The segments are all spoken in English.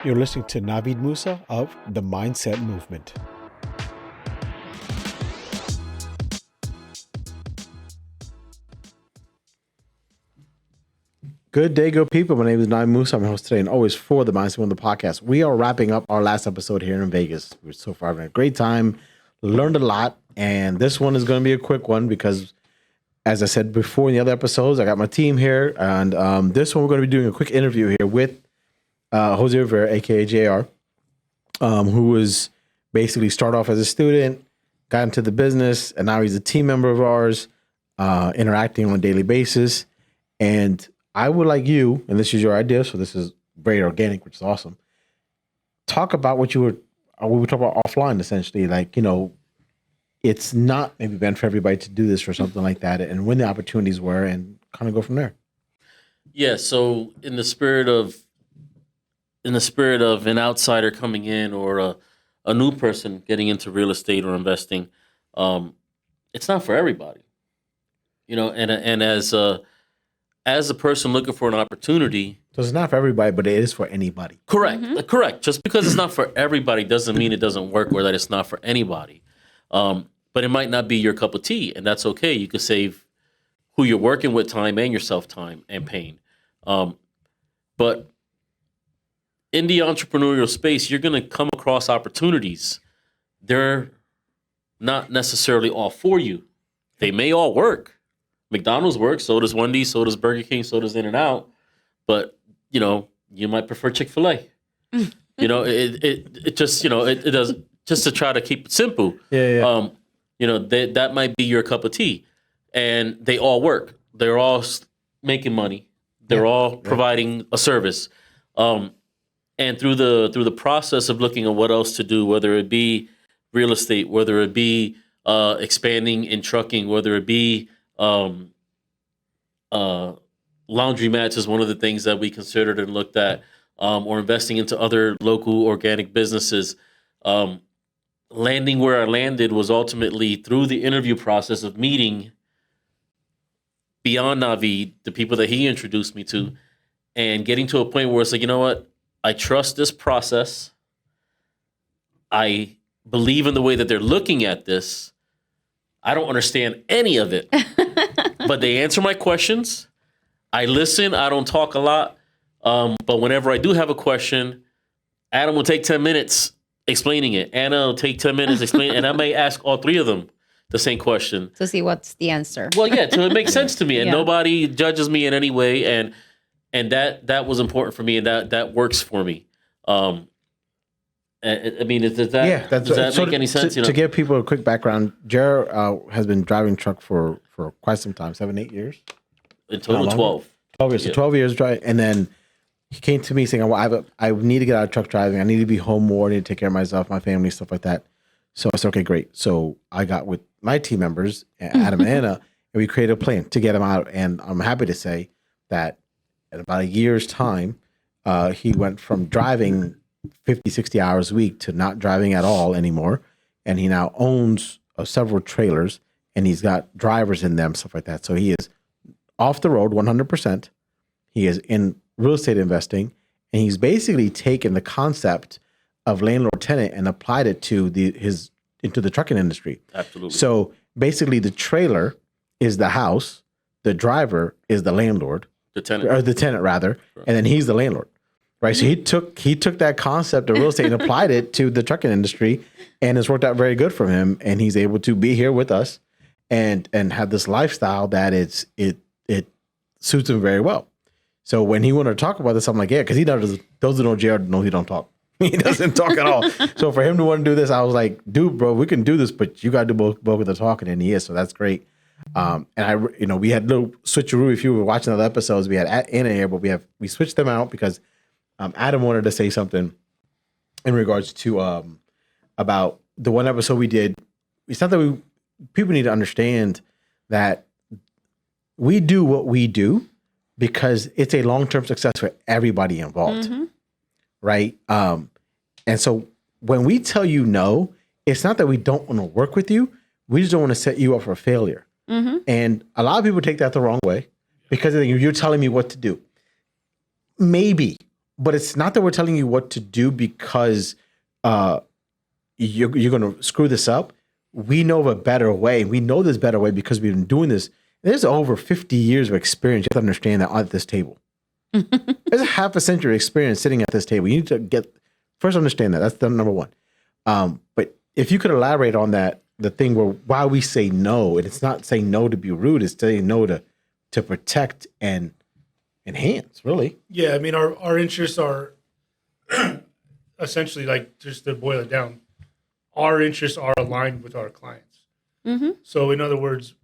You're listening to Navid Moosa of the Mindset Movement. Good day, good people. My name is Navid Moosa. I'm your host today, and always for the Mindset Movement podcast. We are wrapping up our last episode here in Vegas. We're so far having a great time, learned a lot, and this one is going to be a quick one because, as I said before in the other episodes, I got my team here, and this one we're going to be doing a quick interview here with Jose Rivera, aka JR, who was basically started off as a student, got into the business, and now he's a team member of ours, interacting on a daily basis. And I would like you, and this is your idea, so this is very organic, which is awesome. Talk about what we were talking about offline, essentially. Like, it's not maybe meant for everybody to do this or something like that, and when the opportunities were, and kind of go from there. Yeah. So in the spirit of an outsider coming in or a new person getting into real estate or investing, it's not for everybody, and as a person looking for an opportunity. So it's not for everybody, but it is for anybody. Correct. Mm-hmm. Correct. Just because it's not for everybody doesn't mean it doesn't work or that it's not for anybody. But it might not be your cup of tea, and that's okay. You could save who you're working with time and yourself time and pain. But in the entrepreneurial space, you're going to come across opportunities. They're not necessarily all for you. They may all work. McDonald's works, so does Wendy's, so does Burger King, so does In-N-Out. But, you might prefer Chick-fil-A. It just, it does, just to try to keep it simple. Yeah. That might be your cup of tea. And they all work. They're all making money. They're all providing a service. And through the process of looking at what else to do, whether it be real estate, whether it be expanding in trucking, whether it be laundromats is one of the things that we considered and looked at, or investing into other local organic businesses. Landing where I landed was ultimately through the interview process of meeting beyond Navid, the people that he introduced me to, and getting to a point where it's like, you know what? I trust this process. I believe in the way that they're looking at this. I don't understand any of it, but they answer my questions. I listen. I don't talk a lot. But whenever I do have a question, Adam will take 10 minutes explaining it. Anna will take 10 minutes explaining, and I may ask all three of them the same question. To see what's the answer. Well, yeah, so it makes sense to me, and nobody judges me in any way, and that was important for me, and that works for me. I mean, does that make any sense? To give people a quick background, Jared has been driving truck for quite some time, 7-8 years. In total, 12. 12 years. So 12 years driving, and then he came to me saying, I need to get out of truck driving. I need to be home more. I need to take care of myself, my family, stuff like that. So I said, okay, great. So I got with my team members, Adam and Anna, and we created a plan to get him out. And I'm happy to say that in about a year's time, he went from driving 50, 60 hours a week to not driving at all anymore. And he now owns several trailers, and he's got drivers in them, stuff like that. So he is off the road 100%. He is in real estate investing, and he's basically taken the concept of landlord tenant and applied it to into the trucking industry. Absolutely. So basically, the trailer is the house, the driver is the landlord, the tenant rather, right. And then he's the landlord, right? So he took that concept of real estate and applied it to the trucking industry, and it's worked out very good for him. And he's able to be here with us and have this lifestyle that it suits him very well. So when he wanted to talk about this, I'm like, yeah, because he does. Those who know Jared know he don't talk. He doesn't talk at all. So for him to want to do this, I was like, dude, bro, we can do this, but you got to do both of the talking, and he is. So that's great. And we had a little switcheroo. If you were watching other episodes, we had Anna here, but we switched them out because Adam wanted to say something in regards to about the one episode we did. It's not that people need to understand that we do what we do because it's a long-term success for everybody involved, right? And so when we tell you no, it's not that we don't want to work with you. We just don't want to set you up for failure. And a lot of people take that the wrong way because they think you're telling me what to do. Maybe but it's not that we're telling you what to do because you're going to screw this up. We know of a better way. We know this better way because we've been doing this. There's over 50 years of experience. You have to understand that at this table. There's a half a century experience sitting at this table. You need to first understand that. That's the number one. But if you could elaborate on that, the thing where why we say no, and it's not saying no to be rude, it's saying no to protect and enhance, really. Yeah, I mean, our interests are essentially, like, just to boil it down, our interests are aligned with our clients. Mm-hmm. So in other words,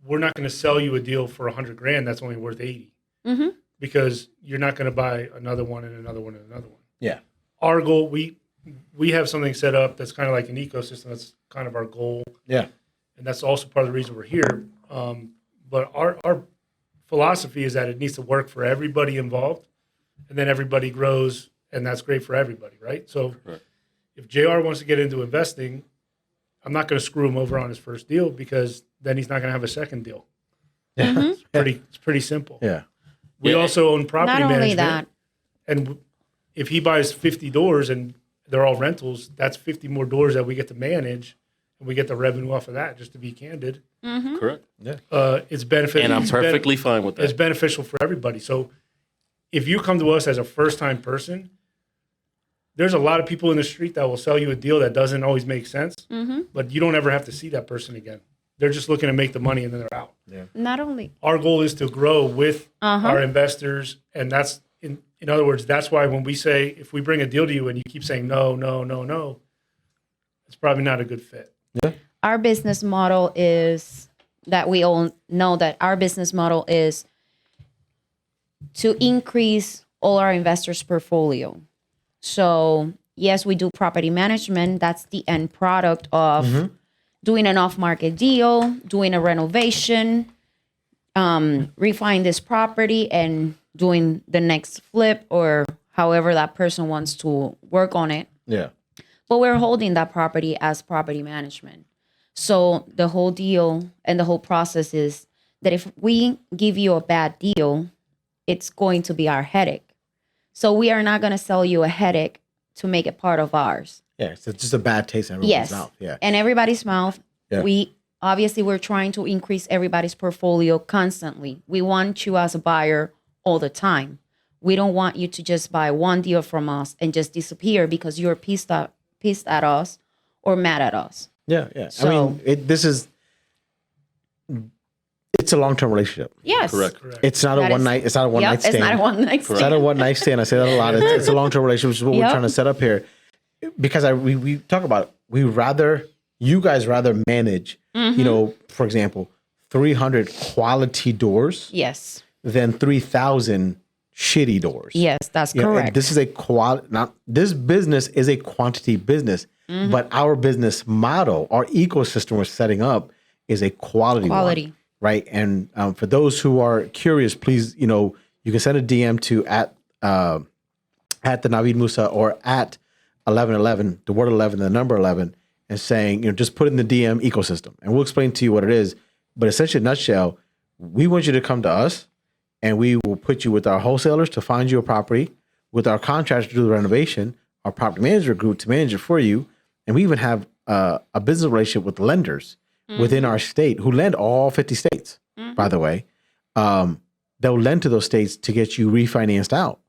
we're not going to sell you a deal for $100,000 that's only worth 80, Mm-hmm. because you're not going to buy another one and another one and another one. Yeah. Our goal, we have something set up that's kind of like an ecosystem. That's kind of our goal. Yeah. And that's also part of the reason we're here. But our philosophy is that it needs to work for everybody involved, and then everybody grows, and that's great for everybody, right? So Right. if JR wants to get into investing, I'm not going to screw him over on his first deal, because then he's not going to have a second deal. Yeah. It's pretty simple. Yeah. We Yeah. also own property Not only management. that, And if he buys 50 doors and they're all rentals, that's 50 more doors that we get to manage, and we get the revenue off of that, just to be candid. Correct. It's beneficial. And I'm perfectly fine with It's that. beneficial for everybody. So if you come to us as a first-time person, there's a lot of people in the street that will sell you a deal that doesn't always make sense, but you don't ever have to see that person again. They're just looking to make the money, and then they're out. not only Our goal is to grow with Uh-huh. our investors, and that's in other words, that's why when we say, if we bring a deal to you and you keep saying no, no, no, no, it's probably not a good fit. our business model is that we all know that our business model is to increase all our investors' portfolio. So yes, we do property management. That's the end product of doing an off-market deal, doing a renovation, refining this property, and doing the next flip, or however that person wants to work on it. Yeah. But we're holding that property as property management. So the whole deal and the whole process is that if we give you a bad deal, it's going to be our headache. So we are not going to sell you a headache to make it part of ours. Yeah. It's just a bad taste in everyone's Yes. mouth. Yeah. And everybody's mouth. Yeah. We're trying to increase everybody's portfolio constantly. We want you as a buyer all the time. We don't want you to just buy one deal from us and just disappear because you're pissed at us or mad at us. Yeah. Yeah. So- I mean, it's a long-term relationship. Yes. Correct. It's not a That one is- night. It's not a one Yep, night stand. it's not a one night It's not stand. a one night stand. I say that a lot. It's a long-term relationship, which is what we're Yep. trying to set up here. Because we talk about you guys rather manage, for example, 300 quality doors Yes. than 3,000 shitty doors. Yes, that's You know, and correct. this is this business is a quantity business, but our business model, our ecosystem we're setting up is a quality Quality. one, right? And for those who are curious, please, you can send a DM to at the Navid Moosa or at 1111, the word 11, the number 11, and saying, just put in the DM ecosystem, and we'll explain to you what it is. But essentially, in a nutshell, we want you to come to us, and we will put you with our wholesalers to find you a property, with our contractors to do the renovation, our property manager group to manage it for you, and we even have a business relationship with lenders within our state who lend all 50 states, by the way. They'll lend to those states to get you refinanced out.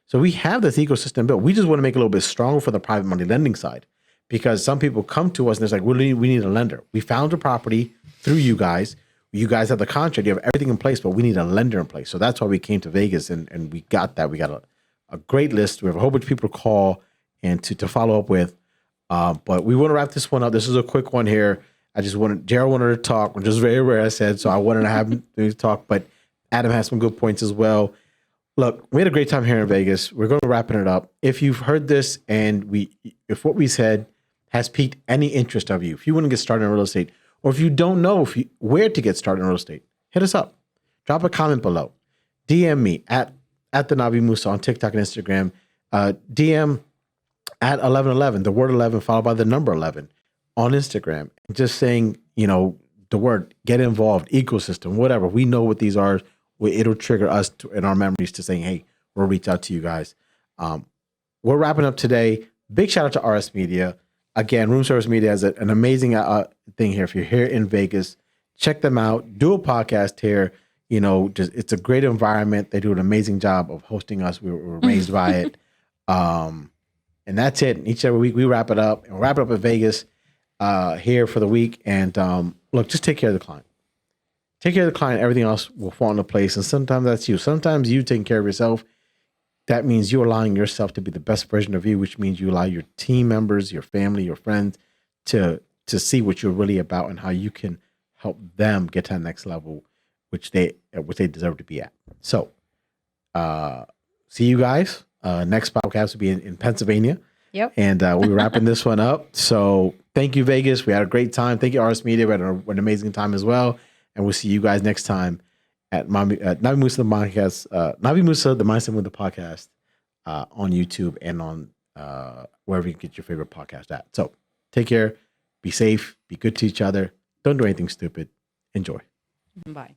So we have this ecosystem built. We just want to make it a little bit stronger for the private money lending side, because some people come to us and it's like, we need a lender. We found a property through you guys. You guys have the contract. You have everything in place, but we need a lender in place. So that's why we came to Vegas and we got that. We got a great list. We have a whole bunch of people to call and to follow up with. But we want to wrap this one up. This is a quick one here. Jared wanted to talk, which is very rare, I said. So I wanted to have him to talk, but Adam has some good points as well. Look, we had a great time here in Vegas. We're going to wrap it up. If you've heard this and if what we said has piqued any interest of you, if you want to get started in real estate, or if you don't know where to get started in real estate, hit us up. Drop a comment below. DM me at the Navid Moosa on TikTok and Instagram. DM at 1111, the word 11 followed by the number 11 on Instagram. Just saying, the word get involved, ecosystem, whatever. We know what these are. It'll trigger us in our memories to saying, hey, we'll reach out to you guys. We're wrapping up today. Big shout out to RS Media. Again, Room Service Media has an amazing thing here. If you're here in Vegas, check them out. Do a podcast here. It's a great environment. They do an amazing job of hosting us. We're amazed by it. And that's it. Each every week we wrap it up. And we'll wrap it up in Vegas here for the week. And look, just take care of the client. Take care of the client. Everything else will fall into place. And sometimes that's you. Sometimes you taking care of yourself. That means you're allowing yourself to be the best version of you, which means you allow your team members, your family, your friends to see what you're really about and how you can help them get to the next level, which they deserve to be at. So, see you guys. Next podcast will be in Pennsylvania. Yep. And we're wrapping this one up. So thank you, Vegas. We had a great time. Thank you, RS Media. We had an amazing time as well. And we'll see you guys next time at Navid Moosa, the podcast. Navid Moosa, the Mindset with the podcast on YouTube and on wherever you get your favorite podcast at. So take care. Be safe. Be good to each other. Don't do anything stupid. Enjoy. Bye.